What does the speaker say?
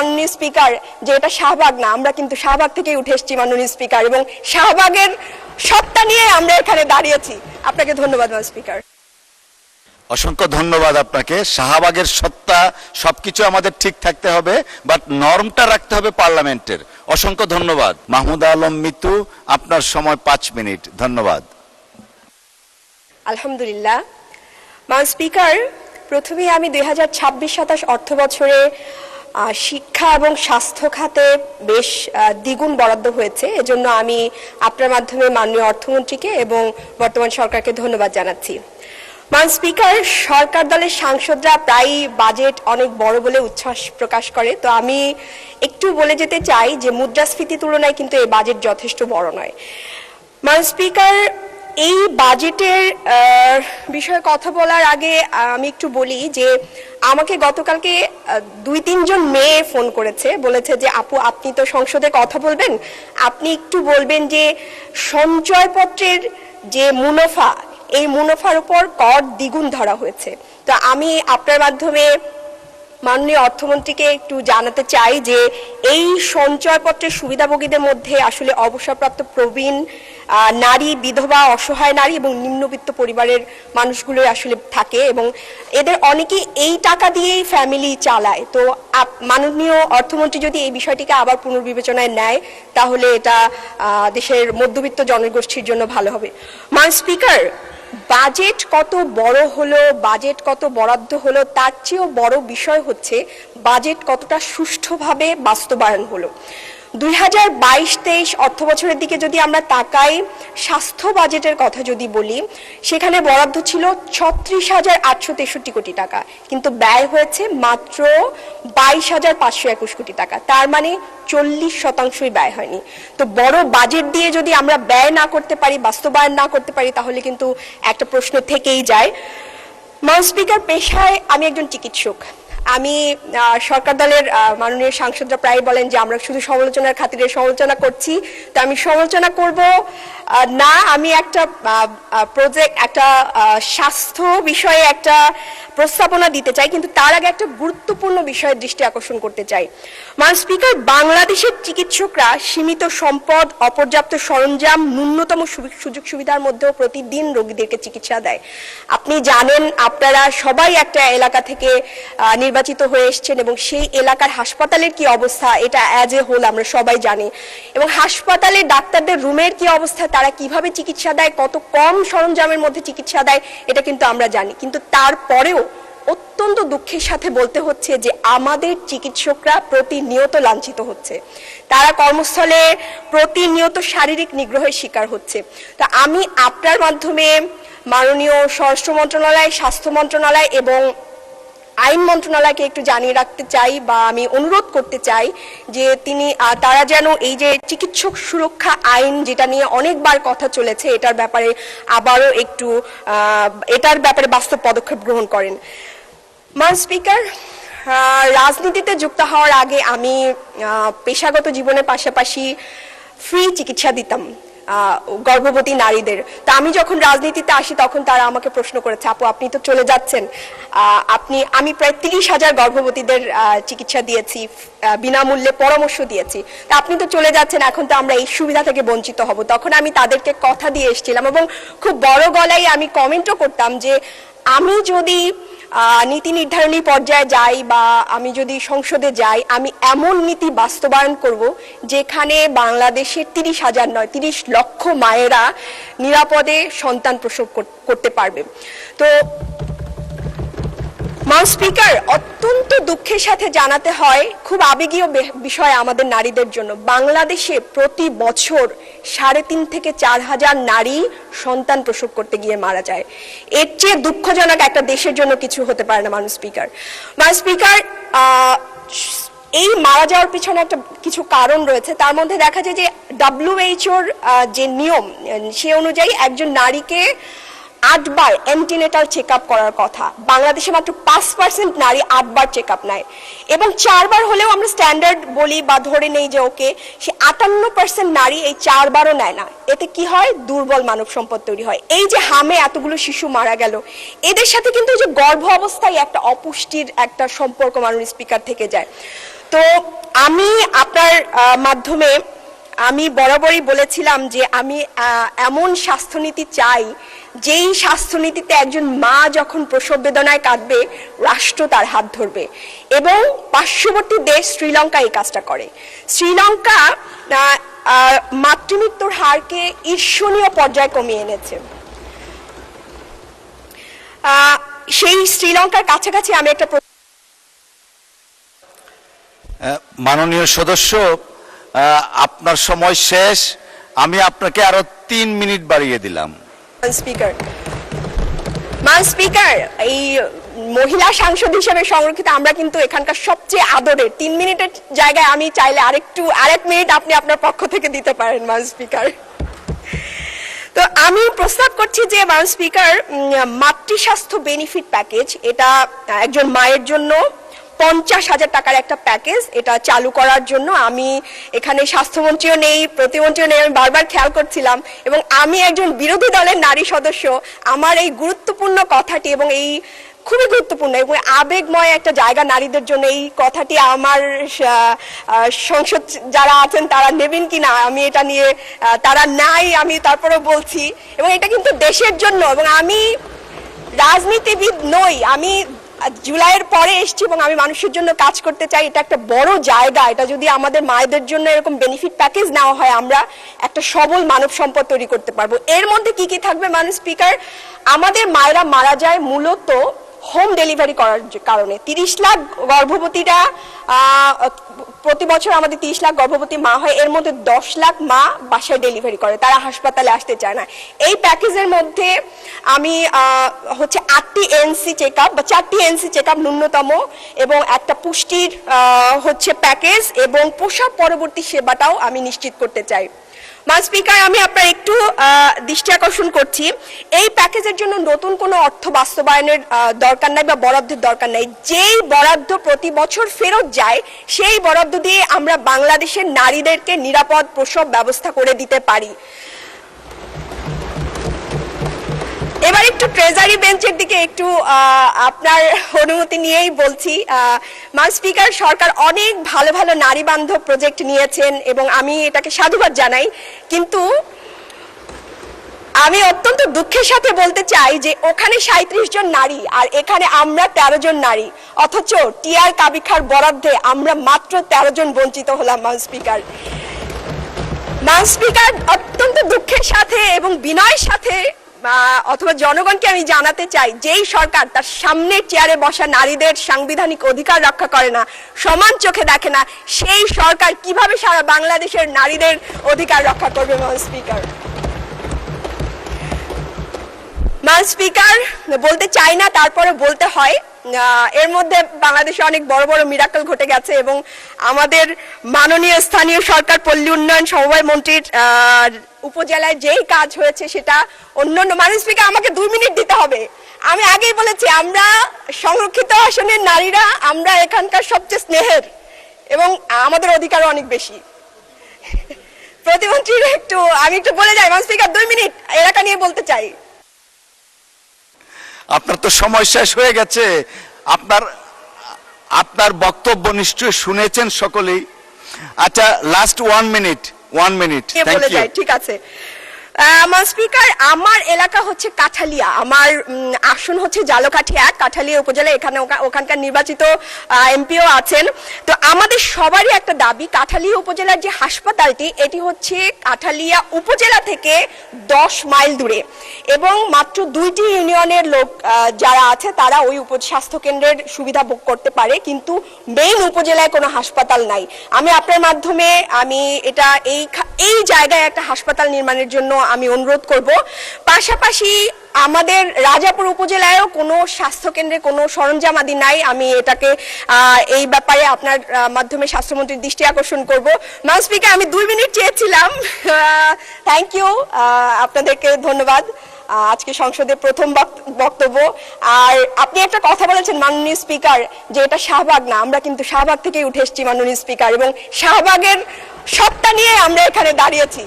মাননীয় স্পিকার যে এটা শাহবাগ না, আমরা কিন্তু শাহবাগ থেকেই উঠে এসেছি মাননীয় স্পিকার, এবং শাহবাগের সত্তা নিয়ে আমরা এখানে দাঁড়িয়েছি। আপনাকে ধন্যবাদ মাননীয় স্পিকার। অসংখ্য ধন্যবাদ আপনাকে। শাহবাগের সত্তা সবকিছু আমাদের ঠিক থাকতে হবে, বাট নরমটা রাখতে হবে পার্লামেন্টের। অসংখ্য ধন্যবাদ। মাহমুদ আলম মিতু, আপনার সময় 5 মিনিট। ধন্যবাদ। আলহামদুলিল্লাহ। মাননীয় স্পিকার, প্রথমে আমি 2026-27 অর্থ বছরে শিক্ষা এবং স্বাস্থ্য খাতে বেশ দ্বিগুণ বরাদ্দ হয়েছে, এজন্য আমি আপনার মাধ্যমে মাননীয় অর্থমন্ত্রীকে এবং বর্তমান সরকারকে ধন্যবাদ জানাচ্ছি। মাননীয় স্পিকার, সরকার দলের সাংসদরা প্রায়ই বাজেট অনেক বড় বলে উচ্ছ্বাস প্রকাশ করে, তো আমি একটু বলে যেতে চাই যে মুদ্রাস্ফীতি তুলনায় কিন্তু এই বাজেট যথেষ্ট বড় নয়। মাননীয় স্পিকার, এই বাজেটের বিষয়ে কথা বলার আগে আমি একটু বলি যে আমাকে গতকালকে 2-3 জন মেয়ে ফোন করেছে, বলেছে যে আপু আপনি তো সংসদে কথা বলবেন, আপনি একটু বলবেন যে সঞ্চয়পত্রের যে মুনাফা, এই মুনাফার উপর কর দ্বিগুণ ধরা হয়েছে। তো আমি আপনার মাধ্যমে মাননীয় অর্থমন্ত্রীকে একটু জানাতে চাই যে এই সঞ্চয়পত্রের সুবিধাভোগীদের মধ্যে আসলে অবসরপ্রাপ্ত প্রবীণ নারী, বিধবা, অসহায় নারী এবং নিম্নবিত্ত পরিবারের মানুষগুলো আসলে থাকে, এবং এদের অনেকেই এই টাকা দিয়েই ফ্যামিলি চালায়। তো মাননীয় অর্থমন্ত্রী যদি এই বিষয়টিকে আবার পুনর্বিবেচনায় নেয় তাহলে এটা দেশের মধ্যবিত্ত জনগোষ্ঠীর জন্য ভালো হবে। মাননীয় স্পিকার, বাজেট কত বড় হলো, বাজেট কত বরাদ্দ হলো, তার চেয়েও বড় বিষয় হচ্ছে বাজেট কতটা সুষ্ঠুভাবে বাস্তবায়ন হলো। 2022-23 অর্থ বছরের দিকে যদি আমরা তাকাই, স্বাস্থ্য বাজেটের কথা যদি বলি, সেখানে বরাদ্দ ছিল 36,863 কোটি টাকা, কিন্তু ব্যয় হয়েছে মাত্র 22,521 কোটি টাকা। তার মানে 40% ব্যয় হয়নি। তো বড় বাজেট দিয়ে যদি আমরা ব্যয় না করতে পারি, বাস্তবায়ন না করতে পারি, তাহলে কিন্তু একটা প্রশ্ন থেকেই যায়। মাননীয় স্পিকার, পেশায় আমি একজন চিকিৎসক। আমি সরকার দলের মাননীয় সাংসদরা প্রায় বলেন যে আমরা শুধু সমালোচনার খাতিরে সমালোচনা করছি, তো আমি সমালোচনা করব না, আমি একটা প্রজেক্ট, একটা স্বাস্থ্য বিষয়ে একটা প্রস্তাবনা দিতে চাই, কিন্তু তার আগে একটা গুরুত্বপূর্ণ বিষয়ের দৃষ্টি আকর্ষণ করতে চাই। মাননীয় স্পিকার, বাংলাদেশের চিকিৎসকরা সীমিত সম্পদ, অপর্যাপ্ত সরঞ্জাম, ন্যূনতম সুযোগ সুবিধার মধ্যেও প্রতিদিন রোগীদেরকে চিকিৎসা দেয়। আপনি জানেন, আপনারা সবাই একটা এলাকা থেকে নির্বাচিত হয়ে এসেছেন, এবং সেই এলাকার হাসপাতালের কি অবস্থা এটা অ্যাজ এ হোল আমরা সবাই জানি, এবং হাসপাতালে ডাক্তারদের রুমের কি অবস্থা, তারা কিভাবে চিকিৎসা দেয়, কত কম সরঞ্জামের মধ্যে চিকিৎসা দেয়, এটা কিন্তু আমরা জানি। কিন্তু তারপরেও অত্যন্ত দুঃখের সাথে বলতে হচ্ছে যে আমাদের চিকিৎসকরা প্রতিনিয়ত লাঞ্ছিত হচ্ছে, তারা কর্মস্থলে প্রতিনিয়ত শারীরিক নিগ্রহের শিকার হচ্ছে। তা আমি আপনার মাধ্যমে মাননীয় স্বরাষ্ট্র মন্ত্রণালয়, স্বাস্থ্য মন্ত্রণালয় এবং আইন মন্ত্রণালয়কে একটু জানিয়ে রাখতে চাই, বা আমি অনুরোধ করতে চাই যে তারা যেন এই যে চিকিৎসক সুরক্ষা আইন, যেটা নিয়ে অনেকবার কথা চলেছে, এটার ব্যাপারে আবারও একটু এটার ব্যাপারে বাস্তব পদক্ষেপ গ্রহণ করেন। মাননীয় স্পিকার, রাজনীতিতে যুক্ত হওয়ার আগে আমি পেশাগত জীবনের পাশাপাশি ফ্রি চিকিৎসা দিতাম গর্ভবতী নারীদের। তা আমি যখন রাজনীতিতে আসি তখন তারা আমাকে প্রশ্ন করেছে, আপু আপনি তো চলে যাচ্ছেন, আমি প্রায় 30,000 গর্ভবতীদের চিকিৎসা দিয়েছি, বিনামূল্যে পরামর্শ দিয়েছি, তা আপনি তো চলে যাচ্ছেন, এখন তো আমরা এই সুবিধা থেকে বঞ্চিত হব। তখন আমি তাদেরকে কথা দিয়ে এসেছিলাম, এবং খুব বড় গলায় আমি কমেন্টও করতাম যে আমি যদি নীতি নির্ধারণী পর্যায়ে যাই বা আমি যদি সংসদে যাই, আমি এমন নীতি বাস্তবায়ন করব যেখানে বাংলাদেশের 30,000 নয় 30 লক্ষ মায়েরা নিরাপদে সন্তান প্রসব করতে পারবে। তো মাননীয় স্পিকার, অত্যন্ত দুঃখের সাথে জানাতে হয়, খুব আবেগীয় বিষয় আমাদের নারীদের জন্য, বাংলাদেশে প্রতি বছর 3.5 থেকে 4,000 নারী সন্তান প্রসব করতে গিয়ে মারা যায়। এর চেয়ে দুঃখজনক একটা দেশের জন্য কিছু হতে পারে না মাননীয় স্পিকার। মাননীয় স্পিকার, এই মারা যাওয়ার পিছনে একটা কিছু কারণ রয়েছে, তার মধ্যে দেখা যায় যে WHO যে নিয়ম, সে অনুযায়ী একজন নারীকে 8 বার অ্যান্টিনেটাল চেক আপ করার কথা, বাংলাদেশে মাত্র 5% নারী 8 বার চেক আপ নেয়, এবং 4 বার হলেও আমরা স্ট্যান্ডার্ড বলি বা ধরে নেই যে ওকে, সে 58% নারী এই 4 বারও নেয় না। এতে কি হয়? দুর্বল মানব সম্পদ তৈরি হয়। এই যে হামে এতগুলো শিশু মারা গেল, এদের সাথে কিন্তু যে গর্ভ অবস্থায় একটা অপুষ্টির একটা সম্পর্ক মাননীয় স্পিকার থেকে যায়। তো আমি আপনার মাধ্যমে আমি বরাবরই বলেছিলাম যে আমি এমন স্বাস্থ্যনীতি চাই যেই স্বাস্থ্যনীতিতে একজন মা যখন প্রসব বেদনায় কাঁদবে, রাষ্ট্র তার হাত ধরবে, এবং পার্শ্ববর্তী দেশ শ্রীলঙ্কা এই কাজটা করে। শ্রীলঙ্কা মাতৃমৃত্যুর হারকে ঈর্ষণীয় পর্যায়ে কমিয়ে এনেছে। সেই শ্রীলঙ্কার কাছাকাছি আমি একটা মাননীয় সদস্য, আপনার সময় শেষ, আমি আপনাকে আরো 3 মিনিট বাড়িয়ে দিলাম। স্পিকার, এই মহিলা সাংসদ হিসেবে সংরক্ষিত আমরা কিন্তু এখানকার সবচেয়ে আদরের। 3 মিনিটের জায়গায় আমি চাইলে আরেক মিনিট আপনি আপনার পক্ষ থেকে দিতে পারেন স্পিকার। তো আমি প্রস্তাব করছি যে স্পিকার, মাতৃস্বাস্থ্য বেনিফিট প্যাকেজ, এটা একজন মায়ের জন্য 50,000 টাকার একটা প্যাকেজ, এটা চালু করার জন্য আমি এখানে স্বাস্থ্যমন্ত্রীও নেই, প্রতিমন্ত্রীও নেই, আমি বারবার খেয়াল করছিলাম, এবং আমি একজন বিরোধী দলের নারী সদস্য, আমার এই গুরুত্বপূর্ণ কথাটি, এবং এই খুবই গুরুত্বপূর্ণ এবং আবেগময় একটা জায়গা নারীদের জন্য, এই কথাটি আমার সংসদ যারা আছেন তারা নেবেন কিনা আমি এটা নিয়ে, তারা নাই, আমি তারপরেও বলছি, এবং এটা কিন্তু দেশের জন্য, এবং আমি রাজনীতিবিদ নই, আমি জুলাইয়ের পরে এসেছি এবং আমি মানুষের জন্য কাজ করতে চাই। এটা একটা বড় জায়গা, এটা যদি আমাদের মায়েদের জন্য এরকম বেনিফিট প্যাকেজ নেওয়া হয়, আমরা একটা সবল মানব সম্পদ তৈরি করতে পারবো। এর মধ্যে কি কি থাকবে মাননীয় স্পিকার? আমাদের মায়েরা মারা যায় মূলত হোম ডেলিভারি করার কারণে। 30 লাখ গর্ভবতীরা, প্রতি বছর আমাদের 30 লাখ গর্ভবতী মা হয়, এর মধ্যে 10 লাখ মা বাসায় ডেলিভারি করে, তারা হাসপাতালে আসতে চায় না। এই প্যাকেজের মধ্যে আমি হচ্ছে 8টি এনসি চেক আপ বা 4টি এনসি চেক আপ ন্যূনতম, এবং একটা পুষ্টির হচ্ছে প্যাকেজ, এবং প্রসব পরবর্তী সেবাটাও আমি নিশ্চিত করতে চাই। স্পিকার, আমি আপনার একটু দৃষ্টি আকর্ষণ করছি, এই প্যাকেজের জন্য নতুন কোনো অর্থ বাস্তবায়নের দরকার নাই বা বরাদ্দের দরকার নাই। যেই বরাদ্দ প্রতি বছর ফেরত যায়, সেই বরাদ্দ দিয়ে আমরা বাংলাদেশের নারীদেরকে নিরাপদ প্রসব ব্যবস্থা করে দিতে পারি। এবার একটু ট্রেজারি বেঞ্চের দিকে একটু আপনার অনুমতি নিয়েই বলছি। স্পিকার, সরকার অনেক ভালো ভালো নারী বান্ধব প্রজেক্ট নিয়েছেন এবং আমি এটাকে সাধুবাদ জানাই, কিন্তু আমি অত্যন্ত দুঃখের সাথে বলতে চাই যে ওখানে 37 জন নারী আর এখানে আমরা 13 জন নারী, অথচ টিআর কাবিখার বরাদ্দে আমরা মাত্র 13 জন বঞ্চিত হলাম। স্পিকার, অত্যন্ত দুঃখের সাথে এবং বিনয়ের সাথে অথবা জনগণকে আমি জানাতে চাই, যেই সরকার তার সামনে চেয়ারে বসা নারীদের সাংবিধানিক অধিকার রক্ষা করে না, সমান চোখে দেখে না, সেই সরকার কিভাবে সারা বাংলাদেশের নারীদের অধিকার রক্ষা করবে? স্পিকার, বলতে চাই না, তারপরে বলতে হয়, এর মধ্যে বাংলাদেশে অনেক বড় বড় মিরাকল ঘটে গেছে, এবং আমাদের মাননীয় স্থানীয় সরকার পল্লী উন্নয়ন সমবায় মন্ত্রীর উপজেলায় যেই কাজ হয়েছে সেটা অন্যান্য। মাননীয় স্পিকার, আমাকে 2 মিনিট দিতে হবে। আমি আগেই বলেছি, আমরা সংরক্ষিত আসনের নারীরা আমরা এখানকার সবচেয়ে স্নেহের, এবং আমাদের অধিকারও অনেক বেশি। প্রতিমন্ত্রীর আমি একটু বলে যাই। মাননীয় স্পিকার, 2 মিনিট এলাকা নিয়ে বলতে চাই। আপনার তো সময় শেষ হয়ে গেছে। আপনার বক্তব্য নিশ্চয়ই শুনেছেন সকলেই। আচ্ছা, লাস্ট 1 মিনিট। বলে যাই, ঠিক আছে। স্পিকার, আমার এলাকা হচ্ছে কাঠালিয়া, আমার আসন হচ্ছে জালকাঠি 1, কাঠালিয়া উপজেলা, এখানে ওখানকার নির্বাচিত এমপিও আছেন। তো আমাদের সবারই একটা দাবি, কাঠালিয়া উপজেলার যে হাসপাতালটি, এটি হচ্ছে কাঠালিয়া উপজেলা থেকে 10 মাইল দূরে, এবং মাত্র 2টি ইউনিয়নের লোক যারা আছে তারা ওই স্বাস্থ্য কেন্দ্রের সুবিধা ভোগ করতে পারে, কিন্তু মেইন উপজেলায় কোনো হাসপাতাল নাই। আমি আপনার মাধ্যমে আমি এটা এই জায়গায় একটা হাসপাতাল নির্মাণের জন্য আমি অনুরোধ করব। পাশাপাশি আমাদের রাজাপুর উপজেলায়ও কোনো স্বাস্থ্য কেন্দ্রে কোনো সরঞ্জামাদি নাই। আমি এটাকে এই ব্যাপারে আপনার মাধ্যমে স্বাস্থ্যমন্ত্রীর দৃষ্টি আকর্ষণ করব। ম্যাডাম স্পিকার, আমি 2 মিনিট চেয়েছিলাম। থ্যাংক ইউ, আপনাদেরকে ধন্যবাদ। আজকে সংসদে প্রথম বক্তব্য। আর আপনি একটা কথা বলেছেন মাননীয় স্পিকার, যে এটা শাহবাগ না, আমরা কিন্তু শাহবাগ থেকেই উঠে এসেছি মাননীয় স্পিকার, এবং শাহবাগের সত্তা নিয়ে আমরা এখানে দাঁড়িয়েছি।